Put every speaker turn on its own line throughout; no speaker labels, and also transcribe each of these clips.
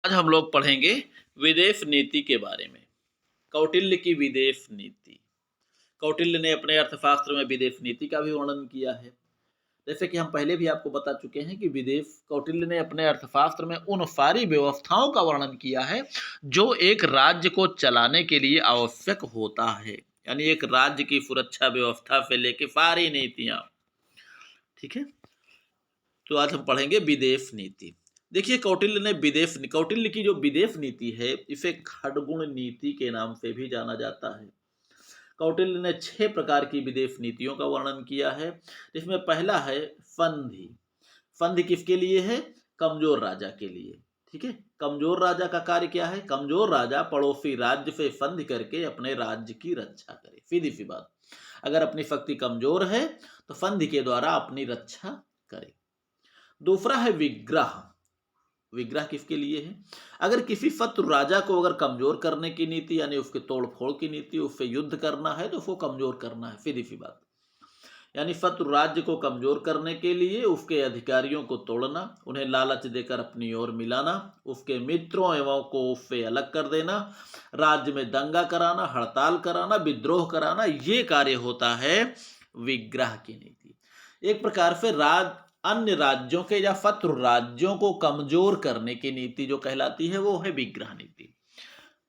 आज हम लोग पढ़ेंगे विदेश नीति के बारे में। कौटिल्य की विदेश नीति। कौटिल्य ने अपने अर्थशास्त्र में विदेश नीति का भी वर्णन किया है। जैसे कि हम पहले भी आपको बता चुके हैं कि विदेश कौटिल्य ने अपने अर्थशास्त्र में उन सारी व्यवस्थाओं का वर्णन किया है जो एक राज्य को चलाने के लिए आवश्यक होता है। यानी एक राज्य की सुरक्षा व्यवस्था से लेकर सारी नीतियां। ठीक है, तो आज हम पढ़ेंगे विदेश नीति। देखिए, कौटिल्य की जो विदेश नीति है इसे खड़गुण नीति के नाम से भी जाना जाता है। कौटिल्य ने 6 प्रकार की विदेश नीतियों का वर्णन किया है, जिसमें पहला है संधि। संधि किसके लिए है? कमजोर राजा के लिए। ठीक है, कमजोर राजा का कार्य क्या है? कमजोर राजा पड़ोसी राज्य से संधि करके अपने राज्य की रक्षा करे। सीधी सी बात, अगर अपनी शक्ति कमजोर है तो संधि के द्वारा अपनी रक्षा करे। दूसरा है विग्रह। विग्रह किसके लिए है? अगर किसी शत्रु राजा को अगर कमजोर करने की नीति, यानी उसके तोड़ फोड़ की नीति, उससे युद्ध करना है तो उसको कमजोर करना है। सीधी सी बात, यानी शत्रु राज्य को कमजोर करने के लिए उसके अधिकारियों को तोड़ना, उन्हें लालच देकर अपनी ओर मिलाना, उसके मित्रों एवं को उससे अलग कर देना, राज्य में दंगा कराना, हड़ताल कराना, विद्रोह कराना, ये कार्य होता है विग्रह की नीति। एक प्रकार से अन्य राज्यों के या शत्रु राज्यों को कमजोर करने की नीति जो कहलाती है वो है विग्रह नीति।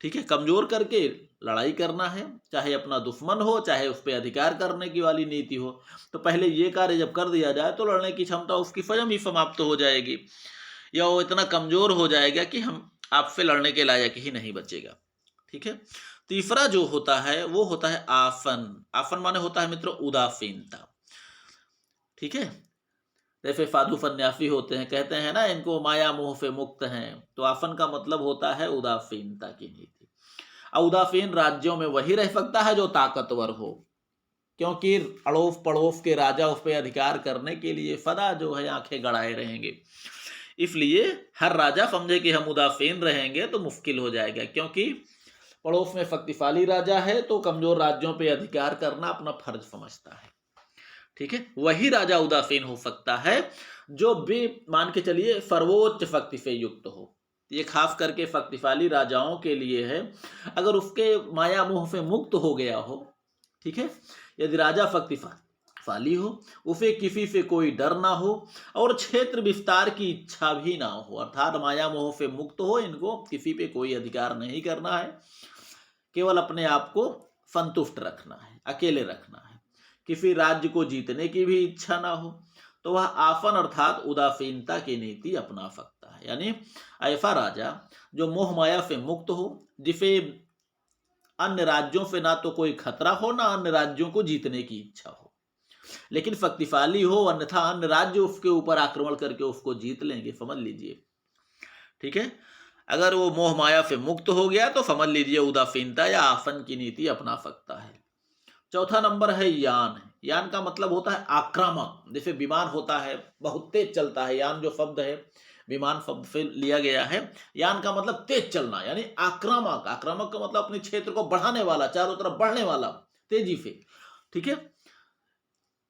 ठीक है, कमजोर करके लड़ाई करना है, चाहे अपना दुश्मन हो चाहे उस पर अधिकार करने की वाली नीति हो। तो पहले ये कार्य जब कर दिया जाए तो लड़ने की क्षमता उसकी स्वयं ही समाप्त हो जाएगी, या वो इतना कमजोर हो जाएगा कि हम आपसे लड़ने के लायक ही नहीं बचेगा। ठीक है, तीसरा जो होता है वो होता है आसन। आसन माने होता है मित्रों उदासीनता। ठीक है, जैसे साधु सन्यासी होते हैं, कहते हैं ना इनको माया मोह से मुक्त हैं, तो आसन का मतलब होता है उदासीनता की नीति। उदासीन राज्यों में वही रह सकता है जो ताकतवर हो, क्योंकि अड़ोस पड़ोस के राजा उस पर अधिकार करने के लिए सदा जो है आंखें गड़ाए रहेंगे। इसलिए हर राजा समझे कि हम उदासीन रहेंगे तो मुश्किल हो जाएगा, क्योंकि पड़ोस में शक्तिशाली राजा है तो कमजोर राज्यों पर अधिकार करना अपना फर्ज समझता है। ठीक है, वही राजा उदासीन हो सकता है जो भी मान के चलिए सर्वोच्च शक्ति से युक्त हो। ये खास करके शक्तिशाली राजाओं के लिए है। अगर उसके माया मोह से मुक्त हो गया हो, ठीक है, यदि राजा शक्तिशाली हो, उसे किसी से कोई डर ना हो और क्षेत्र विस्तार की इच्छा भी ना हो, अर्थात माया मोह से मुक्त हो, इनको किसी पे कोई अधिकार नहीं करना है, केवल अपने आप को संतुष्ट रखना है, अकेले रखना है, किसी राज्य को जीतने की भी इच्छा ना हो, तो वह आसन अर्थात उदासीनता की नीति अपना सकता है। यानी ऐसा राजा जो मोह माया से मुक्त हो, जिसे अन्य राज्यों से ना तो कोई खतरा हो ना अन्य राज्यों को जीतने की इच्छा हो, लेकिन शक्तिशाली हो, अन्यथा अन्य राज्य उसके ऊपर आक्रमण करके उसको जीत लेंगे, समझ लीजिए। ठीक है, अगर वो मोह माया से मुक्त हो गया तो समझ लीजिए उदासीनता या आसन की नीति अपना सकता है। चौथा नंबर है यान। यान का मतलब होता है आक्रामक। जैसे विमान होता है, बहुत तेज चलता है, यान जो शब्द है विमान शब्द से लिया गया है। यान का मतलब तेज चलना, यानी आक्रामक। आक्रामक का मतलब अपने क्षेत्र को बढ़ाने वाला, चारों तरफ बढ़ने वाला, तेजी से। ठीक है,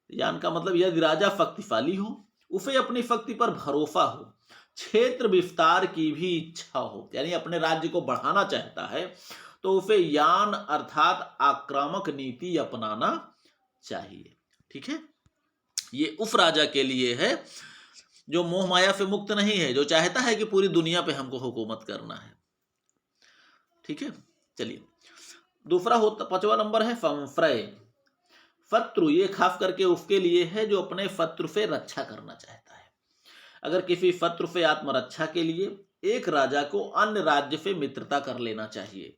यान का मतलब यदि राजा शक्तिशाली हो, उसे अपनी शक्ति पर भरोसा हो, क्षेत्र विस्तार की भी इच्छा हो, यानी अपने राज्य को बढ़ाना चाहता है, तो उसे यान अर्थात आक्रामक नीति अपनाना चाहिए। ठीक है, ये उस राजा के लिए है जो मोह माया से मुक्त नहीं है, जो चाहता है कि पूरी दुनिया पे हमको हुकूमत करना है। ठीक है, चलिए दूसरा होता, 5वां नंबर है संश्रय। शत्रु, ये खास करके उसके लिए है जो अपने शत्रु से रक्षा करना चाहता है। अगर किसी शत्रु से आत्मरक्षा के लिए एक राजा को अन्य राज्य से मित्रता कर लेना चाहिए।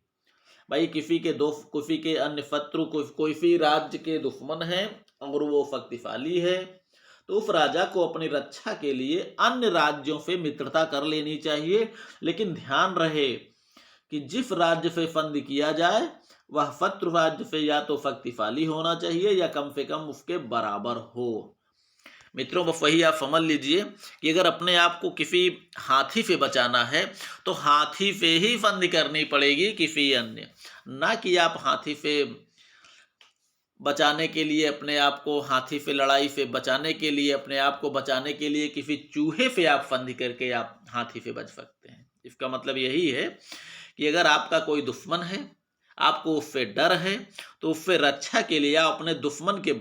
भाई किसी के अन्य शत्रु कोई सी राज्य के दुश्मन है और वो शक्तिशाली है, तो उस राजा को अपनी रक्षा के लिए अन्य राज्यों से मित्रता कर लेनी चाहिए, लेकिन ध्यान रहे कि जिस राज्य से संधि किया जाए वह शत्रु राज्य से या तो शक्तिशाली होना चाहिए या कम से कम उसके बराबर हो। मित्रों, बस वही आप समझ लीजिए कि अगर अपने आप को किसी हाथी से बचाना है तो हाथी से ही संधि करनी पड़ेगी, किसी अन्य ना कि आप हाथी से बचाने के लिए अपने आप को, हाथी से लड़ाई से बचाने के लिए अपने आप को बचाने के लिए किसी चूहे से आप संधि करके आप हाथी से बच सकते हैं। इसका मतलब यही है कि अगर आपका कोई दुश्मन है, आपको उससे डर है, तो उससे रक्षा के लिए आप अपने दुश्मन के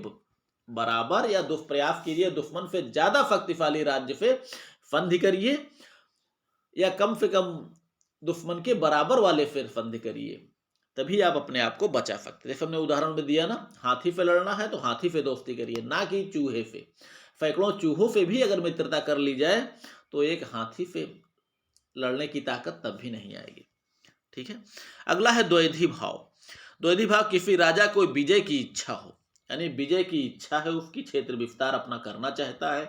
बराबर या दुष्प्रयास कीजिए, दुश्मन से ज्यादा शक्तिशाली राज्य से संधि करिए, या कम से कम दुश्मन के बराबर वाले से संधि करिए, तभी आप अपने आप को बचा सकते। जैसे हमने उदाहरण में दिया ना, हाथी से लड़ना है तो हाथी से दोस्ती करिए, ना कि चूहे से। सैकड़ों चूहों से भी अगर मित्रता कर ली जाए तो एक हाथी से लड़ने की ताकत तब भी नहीं आएगी। ठीक है। अगला है द्वैधी भाव। द्वैधी भाव किसी राजा को विजय की इच्छा हो, यानी विजय की इच्छा है, उसकी क्षेत्र विस्तार अपना करना चाहता है,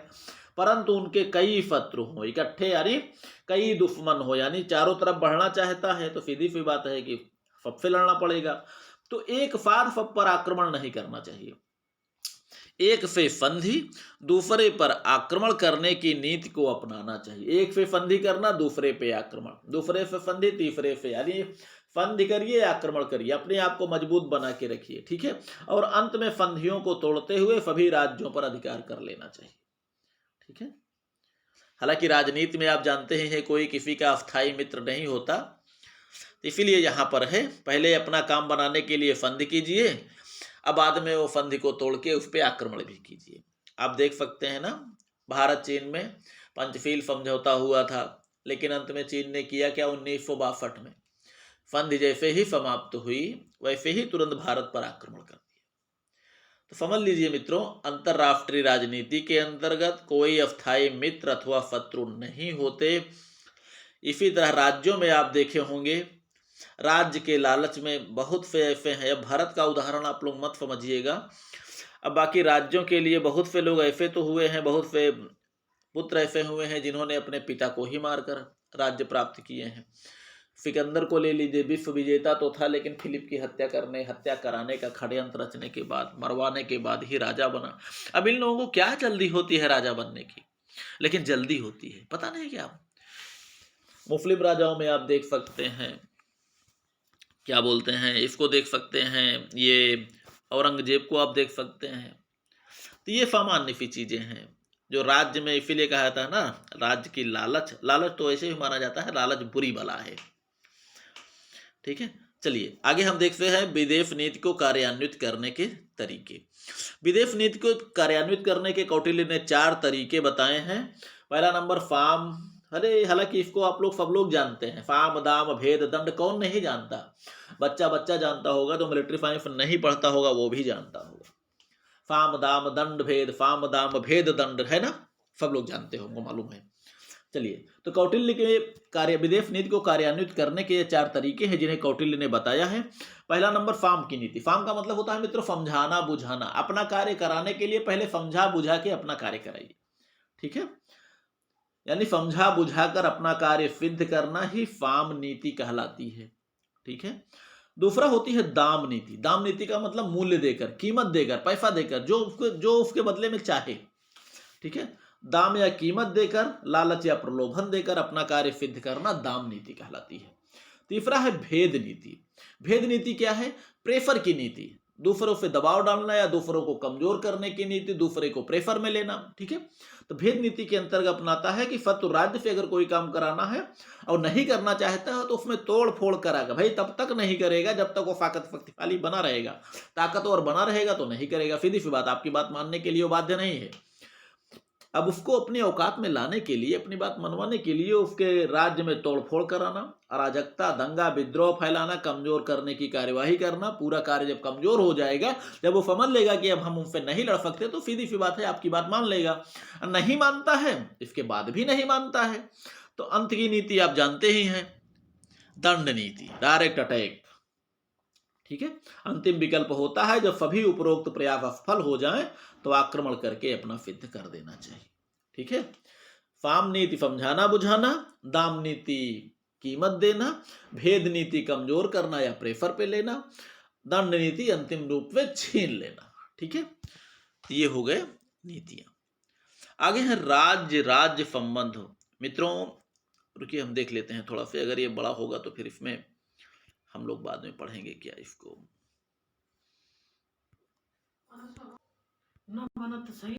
परंतु उनके कई शत्रु हो इकट्ठे, यानी कई दुश्मन हो, यानी चारों तरफ बढ़ना चाहता है, तो सीधी सी बात है कि सबसे लड़ना पड़ेगा। तो एक साथ सब पर आक्रमण नहीं करना चाहिए, एक से संधि, दूसरे पर आक्रमण करने की नीति को अपनाना चाहिए। एक से संधि करना, दूसरे पे आक्रमण, दूसरे से संधि, तीसरे से, यानी संधि करिए, आक्रमण करिए, अपने आप को मजबूत बना के रखिए। ठीक है। और अंत में संधियों को तोड़ते हुए सभी राज्यों पर अधिकार कर लेना चाहिए। ठीक है। हालांकि राजनीति में आप जानते ही हैं, कोई किसी का अस्थायी मित्र नहीं होता, इसीलिए यहां पर है, पहले अपना काम बनाने के लिए संधि कीजिए, अब बाद में वो संधि को तोड़ के उस पर आक्रमण भी कीजिए। आप देख सकते हैं ना, भारत चीन में पंचशील समझौता हुआ था, लेकिन अंत में चीन ने किया क्या, 1962 में संधि जैसे ही समाप्त हुई वैसे ही तुरंत भारत पर आक्रमण कर दिया। तो समझ लीजिए मित्रों, अंतरराष्ट्रीय राजनीति के अंतर्गत कोई अस्थायी मित्र अथवा शत्रु नहीं होते। इसी तरह राज्यों में आप देखे होंगे, राज्य के लालच में बहुत से ऐसे हैं, अब भारत का उदाहरण आप लोग मत समझिएगा, अब बाकी राज्यों के लिए बहुत से लोग ऐसे तो हुए हैं, बहुत से पुत्र ऐसे हुए हैं जिन्होंने अपने पिता को ही मारकर राज्य प्राप्त किए हैं। सिकंदर को ले लीजिए, विश्व विजेता तो था, लेकिन फिलिप की हत्या कराने का षड्यंत्र रचने के बाद, मरवाने के बाद ही राजा बना। अब इन लोगों को क्या जल्दी होती है राजा बनने की, लेकिन जल्दी होती है, पता नहीं क्या। मुस्लिम राजाओं में आप देख सकते हैं, क्या बोलते हैं इसको, देख सकते हैं, ये औरंगजेब को आप देख सकते हैं। तो ये सामान्य सी चीजें हैं जो राज्य में, इसीलिए कहा जाता है ना, राज्य की लालच, लालच तो ऐसे ही माना जाता है, लालच बुरी बला है। ठीक है। चलिए आगे हम देखते हैं विदेश नीति को कार्यान्वित करने के तरीके। विदेश नीति को कार्यान्वित करने के कौटिल्य ने 4 तरीके बताए हैं। पहला नंबर फार्म, अरे हालांकि इसको आप लोग सब लोग जानते हैं, फार्म दाम भेद दंड, कौन नहीं जानता, बच्चा बच्चा जानता होगा, तो मिलिट्री साइंस नहीं पढ़ता होगा वो भी जानता होगा। फार्म दाम दंड भेद, फार्म दाम भेद दंड, है ना, सब लोग जानते होंगे, मालूम है। चलिए, तो कौटिल्य के विदेश नीति को कार्यान्वित करने के 4 तरीके हैं जिन्हें कौटिल्य ने बताया है। पहला नंबर फार्म की नीति। फार्म का मतलब होता है मित्रों समझाना बुझाना, अपना कार्य कराने के लिए पहले समझा बुझा के अपना कार्य कराइए। ठीक है। यानी समझा बुझाकर अपना कार्य सिद्ध करना ही फार्म नीति कहलाती है। ठीक है। दूसरा होती है दाम नीति। दाम नीति का मतलब मूल्य देकर, कीमत देकर, पैसा देकर, जो उसके बदले में चाहे। ठीक है। दाम या कीमत देकर, लालच या प्रलोभन देकर अपना कार्य सिद्ध करना दाम नीति कहलाती है। तीसरा है भेद नीति। भेद नीति क्या है, प्रेफर की नीति, दूसरों से दबाव डालना या दूसरों को कमजोर करने की नीति, दूसरे को प्रेफर में लेना। ठीक है। तो भेद नीति के अंतर्गत अपनाता है कि शत्रु राज्य से अगर कोई काम कराना है और नहीं करना चाहता है तो उसमें तोड़ फोड़ कराएगा, भाई तब तक नहीं करेगा जब तक वो शक्तिशाली बना रहेगा, ताकतवर बना रहेगा तो नहीं करेगा। सीधी सी बात, आपकी बात मानने के लिए वो बाध्य नहीं है। अब उसको अपनी औकात में लाने के लिए, अपनी बात मनवाने के लिए उसके राज्य में तोड़फोड़ कराना, अराजकता, दंगा, विद्रोह फैलाना, कमजोर करने की कार्यवाही करना। पूरा कार्य जब कमजोर हो जाएगा, जब वो समझ लेगा कि अब हम उनसे नहीं लड़ सकते, तो सीधी सी बात है आपकी बात मान लेगा। नहीं मानता है, इसके बाद भी नहीं मानता है, तो अंत की नीति आप जानते ही हैं, दंड नीति, डायरेक्ट अटैक। ठीक है। अंतिम विकल्प होता है जब सभी उपरोक्त प्रयास असफल हो जाएं तो आक्रमण करके अपना सिद्ध कर देना चाहिए। ठीक है। फार्म नीति समझाना बुझाना, दाम नीति कीमत देना, भेद नीति कमजोर करना या प्रेफर पे लेना, दंड नीति अंतिम रूप में छीन लेना। ठीक है। ये हो गए नीतियां। आगे है राज्य राज्य संबंध। मित्रों रुकिए, हम देख लेते हैं थोड़ा सा, अगर ये बड़ा होगा तो फिर इसमें हम लोग बाद में पढ़ेंगे क्या इसको। ना माना तो सही।